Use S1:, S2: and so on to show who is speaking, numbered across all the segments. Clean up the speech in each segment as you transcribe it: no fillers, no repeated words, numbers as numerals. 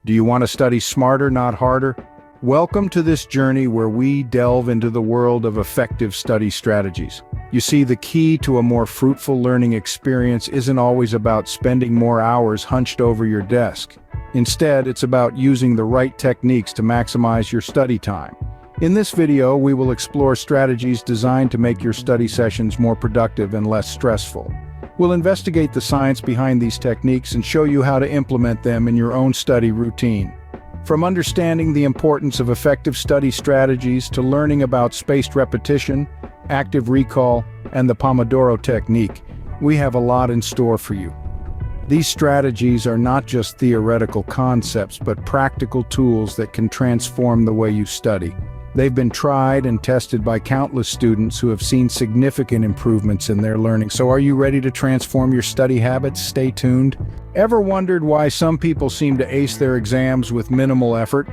S1: Do you want to study smarter, not harder? Welcome to this journey where we delve into the world of effective study strategies. You see, the key to a more fruitful learning experience isn't always about spending more hours hunched over your desk. Instead, it's about using the right techniques to maximize your study time. In this video, we will explore strategies designed to make your study sessions more productive and less stressful. We'll investigate the science behind these techniques and show you how to implement them in your own study routine. From understanding the importance of effective study strategies to learning about spaced repetition, active recall, and the Pomodoro technique, we have a lot in store for you. These strategies are not just theoretical concepts, but practical tools that can transform the way you study. They've been tried and tested by countless students who have seen significant improvements in their learning. So are you ready to transform your study habits? Stay tuned. Ever wondered why some people seem to ace their exams with minimal effort?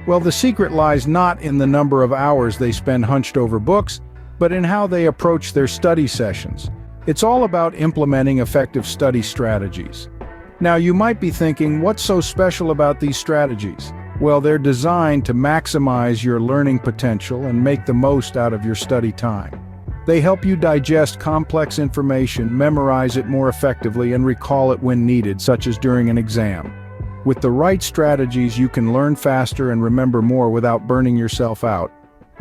S1: Well, the secret lies not in the number of hours they spend hunched over books, but in how they approach their study sessions. It's all about implementing effective study strategies. Now, you might be thinking, what's so special about these strategies? Well, they're designed to maximize your learning potential and make the most out of your study time. They help you digest complex information, memorize it more effectively, and recall it when needed, such as during an exam. With the right strategies, you can learn faster and remember more without burning yourself out.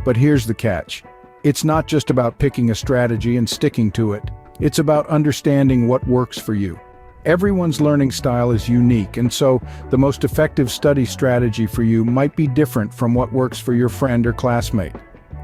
S1: But here's the catch. It's not just about picking a strategy and sticking to it. It's about understanding what works for you. Everyone's learning style is unique, and so the most effective study strategy for you might be different from what works for your friend or classmate.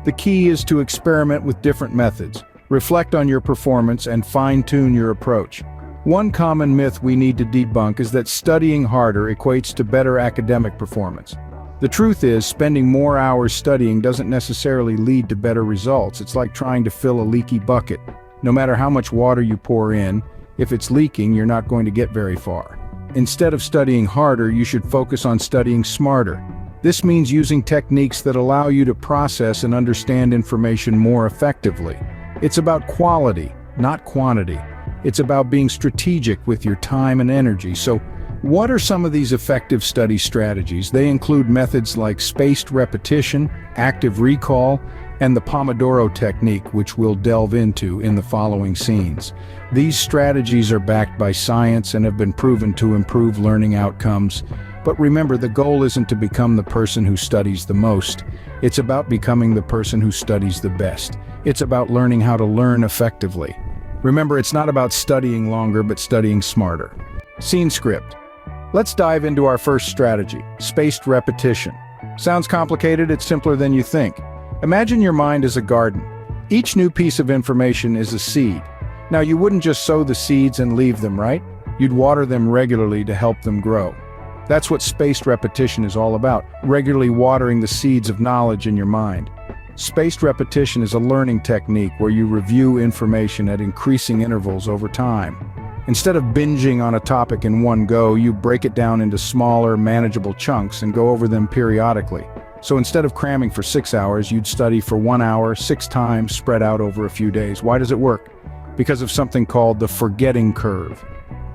S1: The key is to experiment with different methods, reflect on your performance, and fine-tune your approach. One common myth we need to debunk is that studying harder equates to better academic performance. The truth is, spending more hours studying doesn't necessarily lead to better results. It's like trying to fill a leaky bucket. No matter how much water you pour in, if it's leaking, you're not going to get very far. Instead of studying harder, you should focus on studying smarter. This means using techniques that allow you to process and understand information more effectively. It's about quality, not quantity. It's about being strategic with your time and energy. So, what are some of these effective study strategies? They include methods like spaced repetition, active recall, and the Pomodoro technique, which we'll delve into in the following scenes. These strategies are backed by science and have been proven to improve learning outcomes. But remember, the goal isn't to become the person who studies the most. It's about becoming the person who studies the best. It's about learning how to learn effectively. Remember, it's not about studying longer, but studying smarter. Scene script. Let's dive into our first strategy, spaced repetition. Sounds complicated? It's simpler than you think. Imagine your mind as a garden. Each new piece of information is a seed. Now, you wouldn't just sow the seeds and leave them, right? You'd water them regularly to help them grow. That's what spaced repetition is all about, regularly watering the seeds of knowledge in your mind. Spaced repetition is a learning technique where you review information at increasing intervals over time. Instead of binging on a topic in one go, you break it down into smaller, manageable chunks and go over them periodically. So instead of cramming for 6 hours, you'd study for 1 hour, 6 times, spread out over a few days. Why does it work? Because of something called the forgetting curve.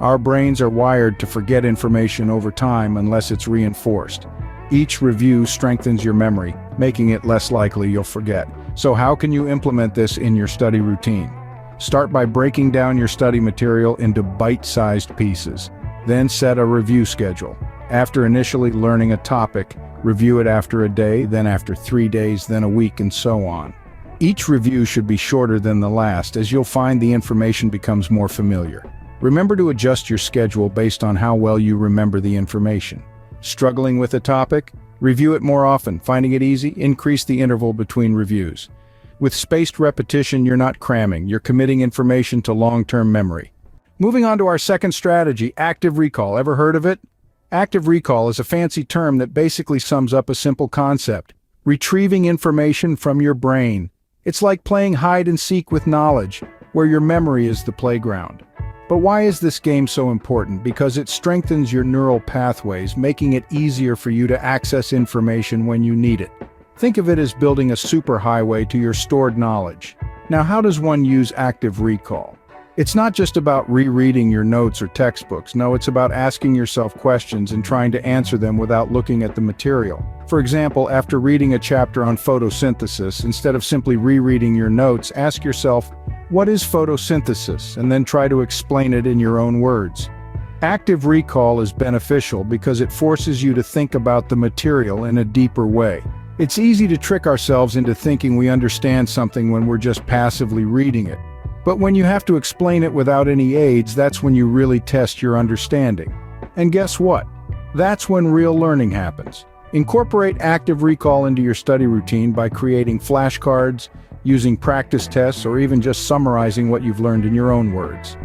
S1: Our brains are wired to forget information over time unless it's reinforced. Each review strengthens your memory, making it less likely you'll forget. So how can you implement this in your study routine? Start by breaking down your study material into bite-sized pieces. Then set a review schedule. After initially learning a topic, review it after a day, then after 3 days, then a week, and so on. Each review should be shorter than the last, as you'll find the information becomes more familiar. Remember to adjust your schedule based on how well you remember the information. Struggling with a topic? Review it more often. Finding it easy? Increase the interval between reviews. With spaced repetition, you're not cramming, you're committing information to long-term memory. Moving on to our second strategy, active recall. Ever heard of it? Active recall is a fancy term that basically sums up a simple concept: retrieving information from your brain. It's like playing hide and seek with knowledge, where your memory is the playground. But why is this game so important? Because it strengthens your neural pathways, making it easier for you to access information when you need it. Think of it as building a superhighway to your stored knowledge. Now, how does one use active recall? It's not just about rereading your notes or textbooks. No, it's about asking yourself questions and trying to answer them without looking at the material. For example, after reading a chapter on photosynthesis, instead of simply rereading your notes, ask yourself, what is photosynthesis? And then try to explain it in your own words. Active recall is beneficial because it forces you to think about the material in a deeper way. It's easy to trick ourselves into thinking we understand something when we're just passively reading it. But when you have to explain it without any aids, that's when you really test your understanding. And guess what? That's when real learning happens. Incorporate active recall into your study routine by creating flashcards, using practice tests, or even just summarizing what you've learned in your own words.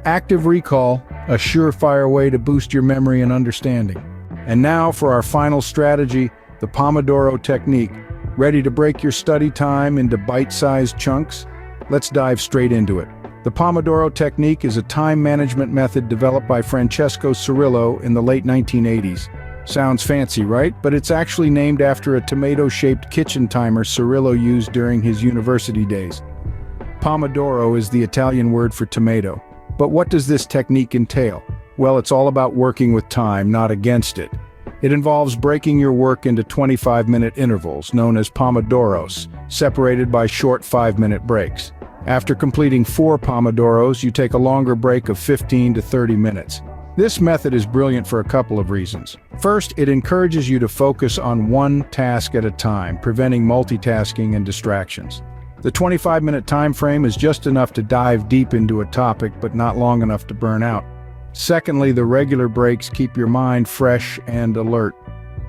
S1: Active recall, a surefire way to boost your memory and understanding. And now for our final strategy, the Pomodoro technique. Ready to break your study time into bite-sized chunks? Let's dive straight into it. The Pomodoro technique is a time management method developed by Francesco Cirillo in the late 1980s. Sounds fancy, right? But it's actually named after a tomato-shaped kitchen timer Cirillo used during his university days. Pomodoro is the Italian word for tomato. But what does this technique entail? Well, it's all about working with time, not against it. It involves breaking your work into 25-minute intervals, known as pomodoros, separated by short 5-minute breaks. After completing 4 pomodoros, you take a longer break of 15 to 30 minutes. This method is brilliant for a couple of reasons. First, it encourages you to focus on one task at a time, preventing multitasking and distractions. The 25-minute time frame is just enough to dive deep into a topic, but not long enough to burn out. Secondly, the regular breaks keep your mind fresh and alert.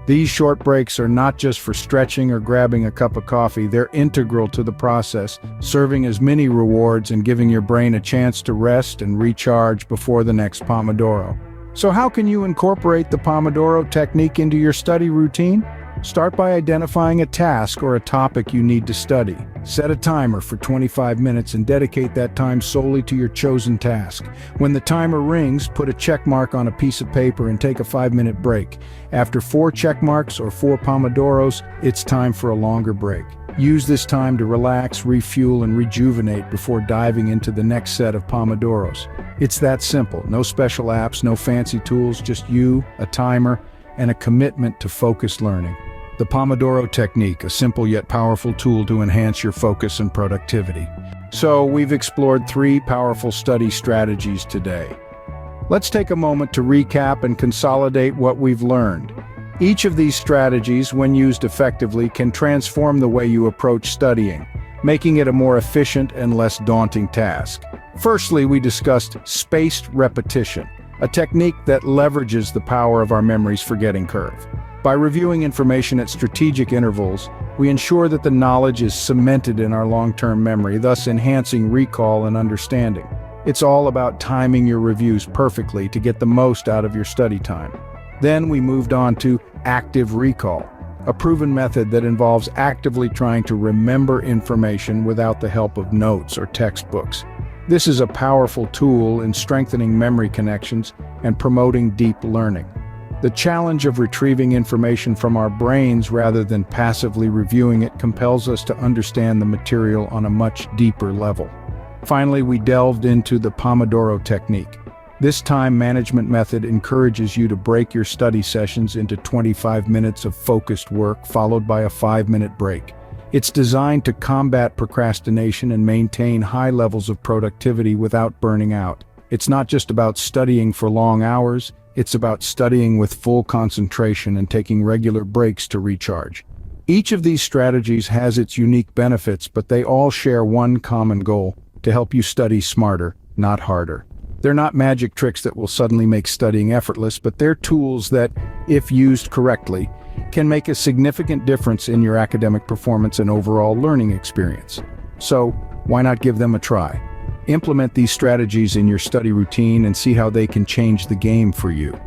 S1: These short breaks are not just for stretching or grabbing a cup of coffee, they're integral to the process, serving as mini rewards and giving your brain a chance to rest and recharge before the next Pomodoro. So how can you incorporate the Pomodoro technique into your study routine? Start by identifying a task or a topic you need to study. Set a timer for 25 minutes and dedicate that time solely to your chosen task. When the timer rings, put a check mark on a piece of paper and take a 5-minute break. After 4 check marks or 4 Pomodoros, it's time for a longer break. Use this time to relax, refuel, and rejuvenate before diving into the next set of Pomodoros. It's that simple. No special apps, no fancy tools, just you, a timer, and a commitment to focused learning. The Pomodoro technique, a simple yet powerful tool to enhance your focus and productivity. So, we've explored 3 powerful study strategies today. Let's take a moment to recap and consolidate what we've learned. Each of these strategies, when used effectively, can transform the way you approach studying, making it a more efficient and less daunting task. Firstly, we discussed spaced repetition, a technique that leverages the power of our memory's forgetting curve. By reviewing information at strategic intervals, we ensure that the knowledge is cemented in our long-term memory, thus enhancing recall and understanding. It's all about timing your reviews perfectly to get the most out of your study time. Then we moved on to active recall, a proven method that involves actively trying to remember information without the help of notes or textbooks. This is a powerful tool in strengthening memory connections and promoting deep learning. The challenge of retrieving information from our brains rather than passively reviewing it compels us to understand the material on a much deeper level. Finally, we delved into the Pomodoro technique. This time management method encourages you to break your study sessions into 25 minutes of focused work, followed by a 5-minute break. It's designed to combat procrastination and maintain high levels of productivity without burning out. It's not just about studying for long hours, it's about studying with full concentration and taking regular breaks to recharge. Each of these strategies has its unique benefits, but they all share one common goal: to help you study smarter, not harder. They're not magic tricks that will suddenly make studying effortless, but they're tools that, if used correctly, can make a significant difference in your academic performance and overall learning experience. So, why not give them a try? Implement these strategies in your study routine and see how they can change the game for you.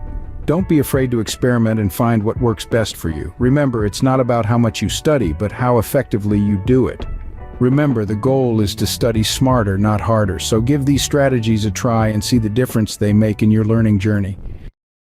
S1: Don't be afraid to experiment and find what works best for you. Remember, it's not about how much you study, but how effectively you do it. Remember, the goal is to study smarter, not harder, so give these strategies a try and see the difference they make in your learning journey.